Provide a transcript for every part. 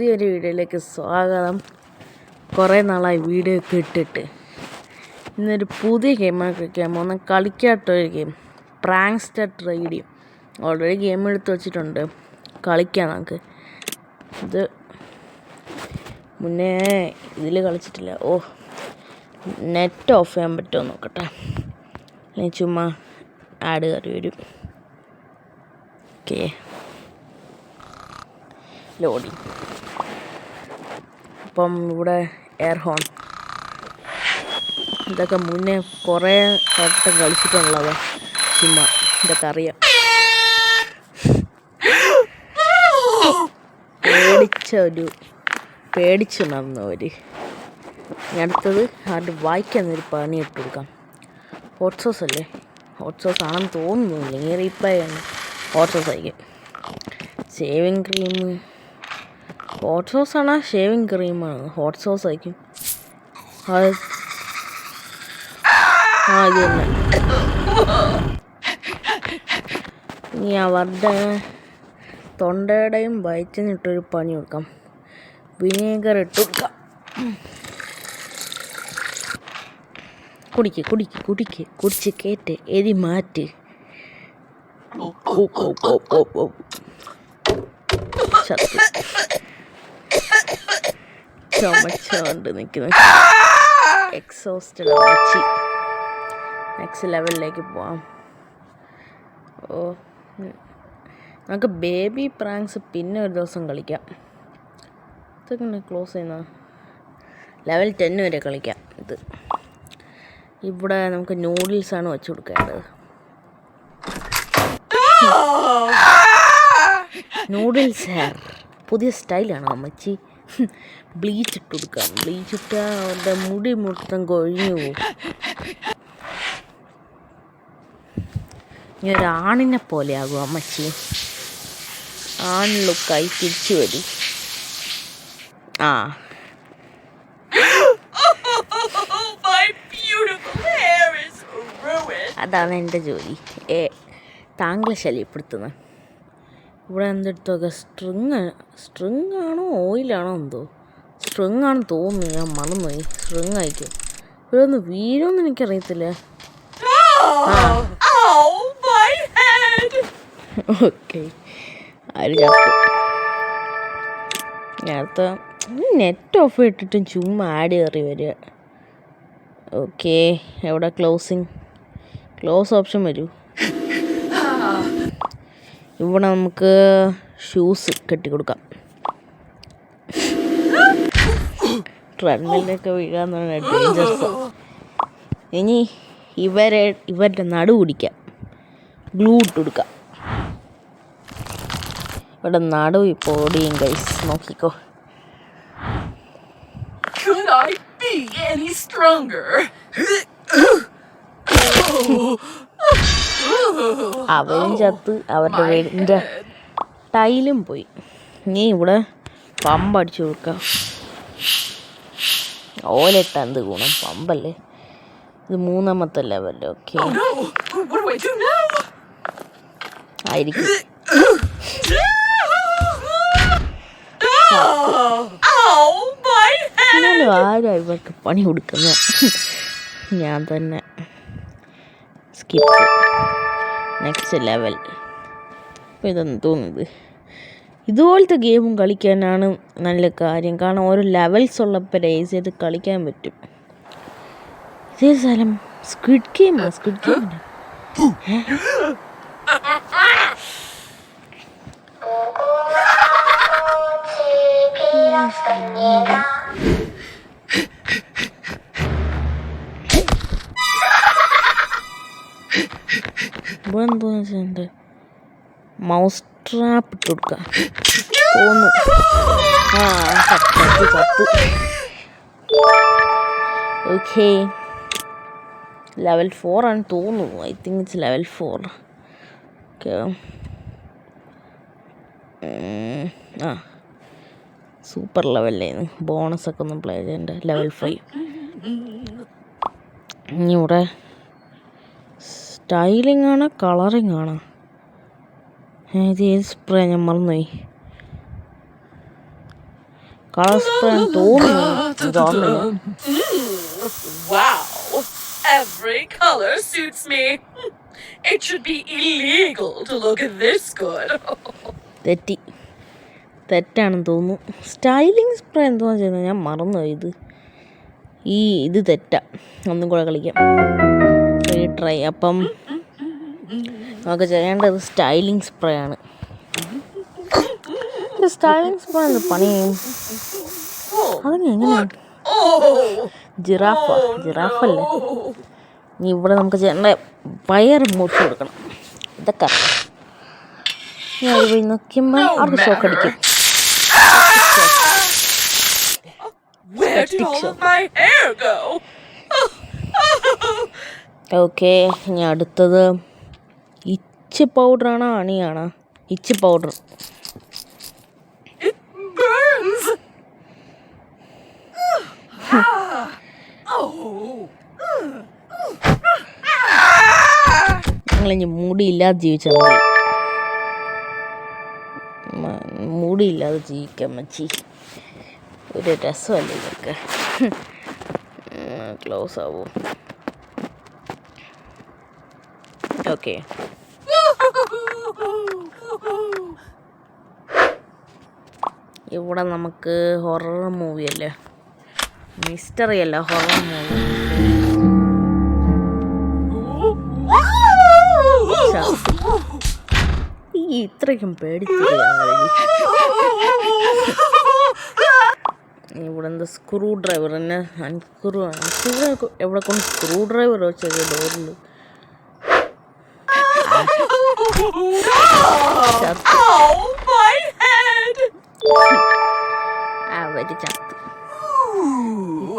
പുതിയൊരു വീഡിയോയിലേക്ക് സ്വാഗതം. കുറേ നാളായി വീഡിയോ ഒക്കെ ഇട്ടിട്ട് ഇന്നൊരു പുതിയ ഗെയിമാണ് കളിക്കാൻ പോകുന്നത്. കളിക്കാത്തൊരു ഗെയിം, പ്രാങ്ക്സ്റ്റർ ട്രേഡിയം. ഓൾറെഡി ഗെയിം എടുത്ത് വെച്ചിട്ടുണ്ട്, കളിക്കാം നമുക്ക്. ഇത് മുന്നേ ഇതിൽ കളിച്ചിട്ടില്ല. നെറ്റ് ഓഫ് ചെയ്യാൻ പറ്റുമോ നോക്കട്ടെ, അല്ലെങ്കിൽ ചുമ്മാ ആഡ് കയറി വരും. Okay, loading. അപ്പം ഇവിടെ എയർ ഹോൺ ഇതൊക്കെ മുന്നേ കുറേ വട്ടം കളിച്ചിട്ടുള്ളത്, ചുമ്മാ ഇതൊക്കെ അറിയാം. പേടിച്ചുണർന്നവർ. അടുത്തത് അത് വായിക്കാന്നൊരു പണി ഇട്ട് കൊടുക്കാം. ഹോട്ട് സോസ് അല്ലേ, ഹോട്ട് സോസ് ആണെന്ന് തോന്നുന്നു, ഇല്ലെങ്കിൽ റീപ്ലൈ ആണ്. ഹോട്ട് സോസ് ആയിരിക്കും. ഷേവിങ് ക്രീം ഹോട്ട് സോസ് ആണോ ഷേവിങ് ക്രീമാണ്? ഹോട്ട് സോസ് ആയിരിക്കും. അത് ഇത് തന്നെ. ഇനി അവരുടെ തൊണ്ടയുടെയും വയറ്റിനിട്ടൊരു പണി കൊടുക്കാം. വിനേഗർ ഇട്ട് കൊടുക്കാം. കുടിച്ച് കേറ്റ് എരി മാറ്റ്. ചുമച്ചുകൊണ്ട് നിൽക്കുന്ന എക്സോസ്റ്റഡ് അമ്മച്ചി. നെക്സ്റ്റ് ലെവലിലേക്ക് പോവാം. നമുക്ക് ബേബി പ്രാങ്ക്സ് പിന്നെ ഒരു ദിവസം കളിക്കാം. ഇതൊക്കെ ക്ലോസ് ചെയ്യുന്ന ലെവൽ 10 വരെ കളിക്കാം. ഇത് ഇവിടെ നമുക്ക് നൂഡിൽസാണ് വെച്ച് കൊടുക്കേണ്ടത്. നൂഡിൽസ് പുതിയ സ്റ്റൈലാണ് അമ്മച്ചി. ബ്ലീച്ച് ഇട്ട് കൊടുക്കാം. ബ്ലീച്ച് ഇട്ടാൽ അവരുടെ മുടി മൊത്തം കൊഴിഞ്ഞു പോകും. ഇനി ഒരാണിനെ പോലെ ആകും അമ്മച്ചി. ആൺ ലുക്കായി തിരിച്ചു വരും. അതാണ് എൻ്റെ ജോലി. താങ്കളെ ശല്യപ്പെടുത്തുന്നത്. ഇവിടെ എന്തെടുത്തൊക്കെ സ്ട്രിങ് ആണോ ഓയിലാണോ എന്തോ? സ്ട്രിങ് ആണെന്ന് തോന്നുന്നു, ഞാൻ മറന്നുപോയി. സ്ട്രിങ് ആയിരിക്കും. ഇവിടെ ഒന്ന് വീഴുമെന്ന് എനിക്കറിയത്തില്ല. ഓക്കെ, ആര് ചത്തു? നേരത്തെ നെറ്റ് ഓഫ് ഇട്ടിട്ടും ചുമ്മാ ആഡ് കയറി വരിക. ഓക്കെ, എവിടെ ക്ലോസ് ഓപ്ഷൻ വരൂ. ഇവിടെ നമുക്ക് ഷൂസ് കെട്ടിക്കൊടുക്കാം. ട്രെഡ്മില്ലൊക്കെ വീഴാന്ന് പറഞ്ഞാൽ ഡേഞ്ചറസ്. ഇനി ഇവരുടെ നടു പിടിക്കാം. ഗ്ലൂ ഇട്ട് കൊടുക്കാം. ഇവിടെ നടു ഇപ്പോൾ ഓടിയും ഗൈസ്, നോക്കിക്കോ. അവരും ചത്ത്, അവരുടെ വീടിൻ്റെ ടൈലും പോയി. ഇനി ഇവിടെ പമ്പടിച്ചു കൊടുക്കാം. ഓലിട്ട എന്ത് ഗുണം, പമ്പല്ലേ. ഇത് 3ാമത്തെ ലെവൽ. ഓക്കെ ആയിരിക്കും. എന്നാലും ആരാ ഇവർക്ക് പണി കൊടുക്കുന്ന? ഞാൻ തന്നെ സ്കിപ്പ്. Next level. അപ്പോൾ ഇതൊന്നും തോന്നുന്നത് ഇതുപോലത്തെ ഗെയിമും കളിക്കാനാണ് നല്ല കാര്യം. കാരണം ഓരോ ലെവൽസ് ഉള്ളപ്പോൾ റേസ് ചെയ്ത് കളിക്കാൻ പറ്റും. ഇതേ സ്ഥലം സ്ക്വിഡ് ഗെയിമാണ്. സ്ക്വിഡ് ഗെയിം ഇവിടെ എന്തോന്ന് വെച്ചിട്ടുണ്ട്. മൗസ് ട്രാപ്പ് ഇട്ട് കൊടുക്കാം തോന്നുന്നു. ചത്തു. ഓക്കെ, ലെവൽ 4 ആണ് തോന്നുന്നു. I think it's level 4. Okay, super ലെവലായിരുന്നു. ബോണസൊക്കെ ഒന്നും പ്ലേ ചെയ്യണ്ട. ലെവൽ 5. ഇനി ഇവിടെ സ്റ്റൈലിംഗ് ആണോ കളറിങ് ആണോ? ഇത് ഏത് സ്പ്രേ ഞാൻ മറന്നുപോയി. കളർ സ്പ്രേ തോന്നുന്നു, ഇത് ഓർമ്മയില്ല. Wow, every color suits me. It should be illegal to look this good. തെറ്റാണെന്ന് തോന്നുന്നു. സ്റ്റൈലിംഗ് സ്പ്രേ എന്തോന്ന് ചെയ്യുന്നത് ഞാൻ മറന്നുപോയി. ഇത് തെറ്റാ. ഒന്നും കൂടെ കളിക്കാം, ട്രൈ. അപ്പം നമുക്ക് ചെയ്യേണ്ടത് സ്റ്റൈലിംഗ് സ്പ്രേ ആണ്. സ്റ്റൈലിംഗ് സ്പ്രേ എന്ത് പണി ചെയ്യും? അതിന് എങ്ങനെയാണ്? ജിറാഫല്ലേ. ഇനി ഇവിടെ നമുക്ക് ചെയ്യേണ്ട വയർ മുറിച്ച് കൊടുക്കണം. ഇതൊക്കെ ഞാൻ അത് പോയി നോക്കുമ്പോൾ അവർക്ക് ഷോക്ക് അടിക്കും. ഓക്കെ, ഇനി അടുത്തത് ഇച്ച് പൗഡറാണോ അണിയാണോ? ഇച്ച് പൗഡർ. ഞങ്ങളിനി മുടിയില്ലാതെ ജീവിച്ചാൽ മതി. മുടിയില്ലാതെ ജീവിക്കാൻ മച്ചി, ഒരു രസമല്ലേ ഇതൊക്കെ. ക്ലോസ് ആവും. ഓക്കെ, ഇവിടെ നമുക്ക് ഹൊറർ മൂവി അല്ലേ, മിസ്റ്ററി അല്ല, ഹൊറർ മൂവി. ഇത്രയ്ക്കും പേടിച്ചില്ല. ഇവിടെ എന്താ സ്ക്രൂ ഡ്രൈവർ തന്നെ. എവിടെ കൊണ്ട് സ്ക്രൂ ഡ്രൈവർ വെച്ചത് ഡോറിൽ. അവര് ചത്ത്.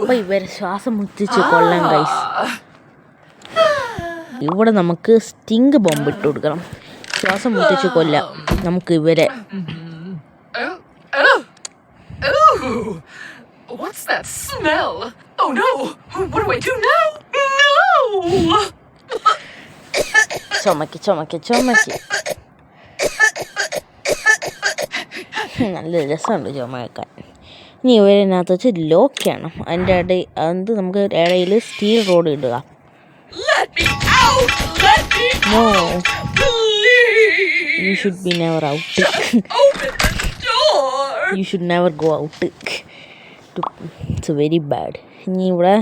ഇപ്പൊ ഇവരെ ശ്വാസം മുട്ടിച്ച് കൊല്ലാൻ ഗൈസ്. ഇവിടെ നമുക്ക് സ്റ്റിങ് ബോംബ് ഇട്ട് കൊടുക്കണം. ശ്വാസം മുട്ടിച്ച് കൊല്ലാം നമുക്ക് ഇവരെ. What's that smell? Oh no! What do I do now? No! ചുമക്ക്. നല്ല രസമുണ്ട് ചുമക്കാൻ. ഇനി ഇവരിനകത്ത് വെച്ച് ലോക്ക് ചെയ്യണം. അതിൻ്റെ അത് നമുക്ക് ഇടയിൽ സ്റ്റീൽ റോഡ് ഇടുക. No, you should be never out. You should never go out. It's very bad. ഇനി ഇവിടെ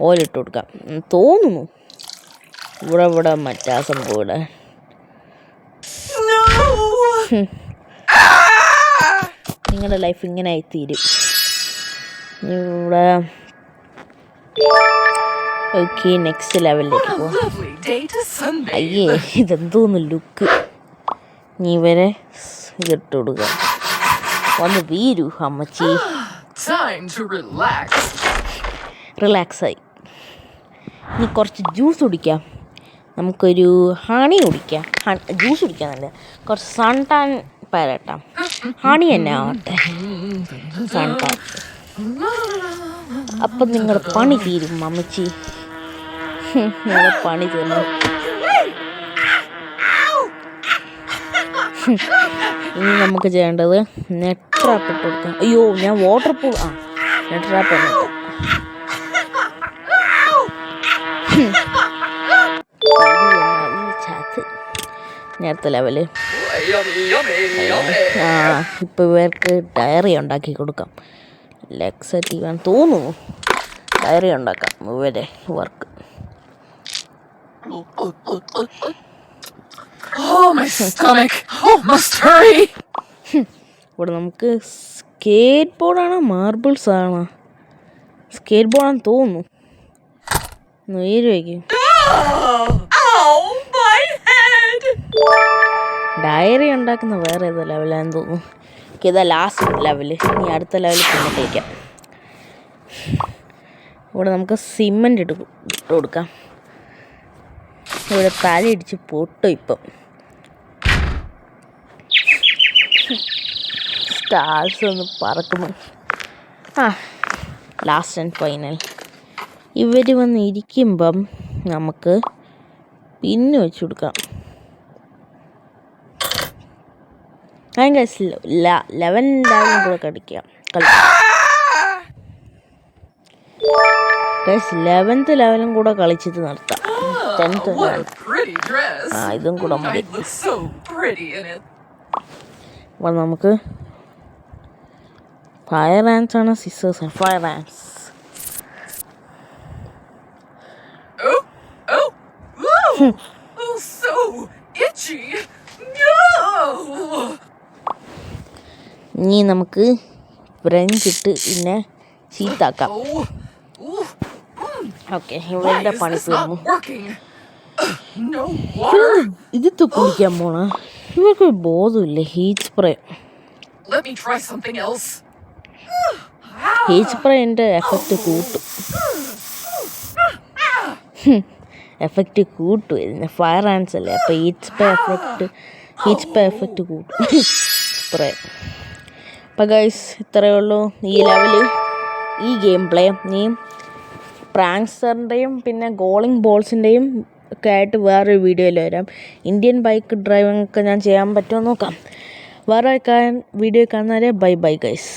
ഓയിൽ ഇട്ട് കൊടുക്കാം തോന്നുന്നു. ഇവിടെ മറ്റാ സംഭവം ഇവിടെ. നിങ്ങളുടെ ലൈഫ് ഇങ്ങനെ ആയിത്തീരും ഇവിടെ. ഓക്കെ, നെക്സ്റ്റ് ലെവലിലേക്ക് പോവാം. അയ്യേ, ഇതെന്തോന്ന് ലുക്ക്. നീ ഇവരെ ഇട്ട് കൊടുക്കുക. ഒന്ന് വീരു അമ്മച്ചി. റിലാക്സായി. ഇനി കുറച്ച് ജ്യൂസ് കുടിക്കാം. നമുക്കൊരു ഹണി കുടിക്കാം. ജ്യൂസ് കുടിക്കാന്നല്ല, കുറച്ച് സൺടാൻ പരട്ടാം. ഹണി തന്നെ ആവട്ടെ, സൺടാൻ. അപ്പം നിങ്ങളുടെ പണി തീരും അമ്മച്ചി. നിങ്ങളുടെ പണി തീർന്നു. ഇനി നമുക്ക് ചെയ്യേണ്ടത് നെറ്റ് ട്രാപ്പ് ഇട്ട് കൊടുക്കാം. അയ്യോ, ഞാൻ വാട്ടർ പൂൾ നെറ്റ് ട്രാപ്പ് ഇട്ടാം. നേരത്തെ ലെവല്. ഇപ്പം ഇവർക്ക് ഡയറി ഉണ്ടാക്കി കൊടുക്കാം. ലെക്സറ്റീവ് ആണെന്ന് തോന്നുന്നു. ഡയറി ഉണ്ടാക്കാം ഇവരെ വർക്ക്. ഇവിടെ നമുക്ക് സ്കേറ്റ് ബോർഡാണോ മാർബിൾസ് ആണോ? സ്കേറ്റ് ബോർഡാണെന്ന് തോന്നുന്നു. നേരുവയ്ക്കും. ഡയറി ഉണ്ടാക്കുന്ന വേറെ ഏതോ ലെവലാന്ന് തോന്നുന്നു. ഇതാ ലാസ്റ്റ് ലെവല്. ഇനി അടുത്ത ലെവലിൽ പിന്നത്തേക്കാം. ഇവിടെ നമുക്ക് സിമെൻ്റ് ഇട്ട് കൊടുക്കാം. ഇവിടെ തലയിടിച്ച് പൊട്ടും ഇപ്പം. സ്റ്റാർസ് ഒന്ന് പറക്കുന്നു. Last and final. ഇവർ വന്ന് ഇരിക്കുമ്പം നമുക്ക് പിന്ന് വെച്ച് കൊടുക്കാം. അതിന് 11 ലെവലും കൂടെ കളിക്കാം. ഗൈസ് 11th ലെവലും കൂടെ കളിച്ചിട്ട് നിർത്താം. 10th What a pretty dress. ഇതും കൂടെ മതി. I'd look so pretty in it. അപ്പോൾ നമുക്ക് ഫയർ ആൻഡ്സ് ആണ്, സിസേഴ്സ് ആണ്. Fire ആൻഡ്സ്. Oh, oh, oh, oh, so itchy. No. ഇനി നമുക്ക് ഫ്രഞ്ച് ഇട്ട് പിന്നെ ചീത്താക്കാം. Oh, oh, ഓക്കെ, why ഇവരുടെ is പണി this തീർന്നു. not working? No water. ഇതിട്ട് കുടിക്കാൻ പോണ ഇവർക്ക് ബോധമില്ല. Heat spray. Let me try something else. Heat സ്പ്രേൻ്റെ എഫക്റ്റ് കൂട്ടും. എഫക്റ്റ് കൂട്ടും ഇതിന്. ഫയർ ആൻഡ്സ് അല്ലേ, അപ്പോൾ ഹീറ്റ് സ്പ്രേ എഫക്റ്റ് കൂട്ടും. സ്പ്രേ. അപ്പോൾ ഗൈസ് ഇത്രയേ ഉള്ളൂ ഈ ലെവല്, ഈ ഗെയിം പ്ലേ. നീ പ്രാങ്സ്റ്ററിൻ്റെയും പിന്നെ ഗോളിംഗ് ബോൾസിൻ്റെയും ഒക്കെ ആയിട്ട് വേറൊരു വീഡിയോയിൽ വരാം. ഇന്ത്യൻ ബൈക്ക് ഡ്രൈവിംഗ് ഒക്കെ ഞാൻ ചെയ്യാൻ പറ്റുമോ നോക്കാം. വേറെ വീഡിയോ കാണുന്നവരെ ബൈ ബൈ ഗൈസ്.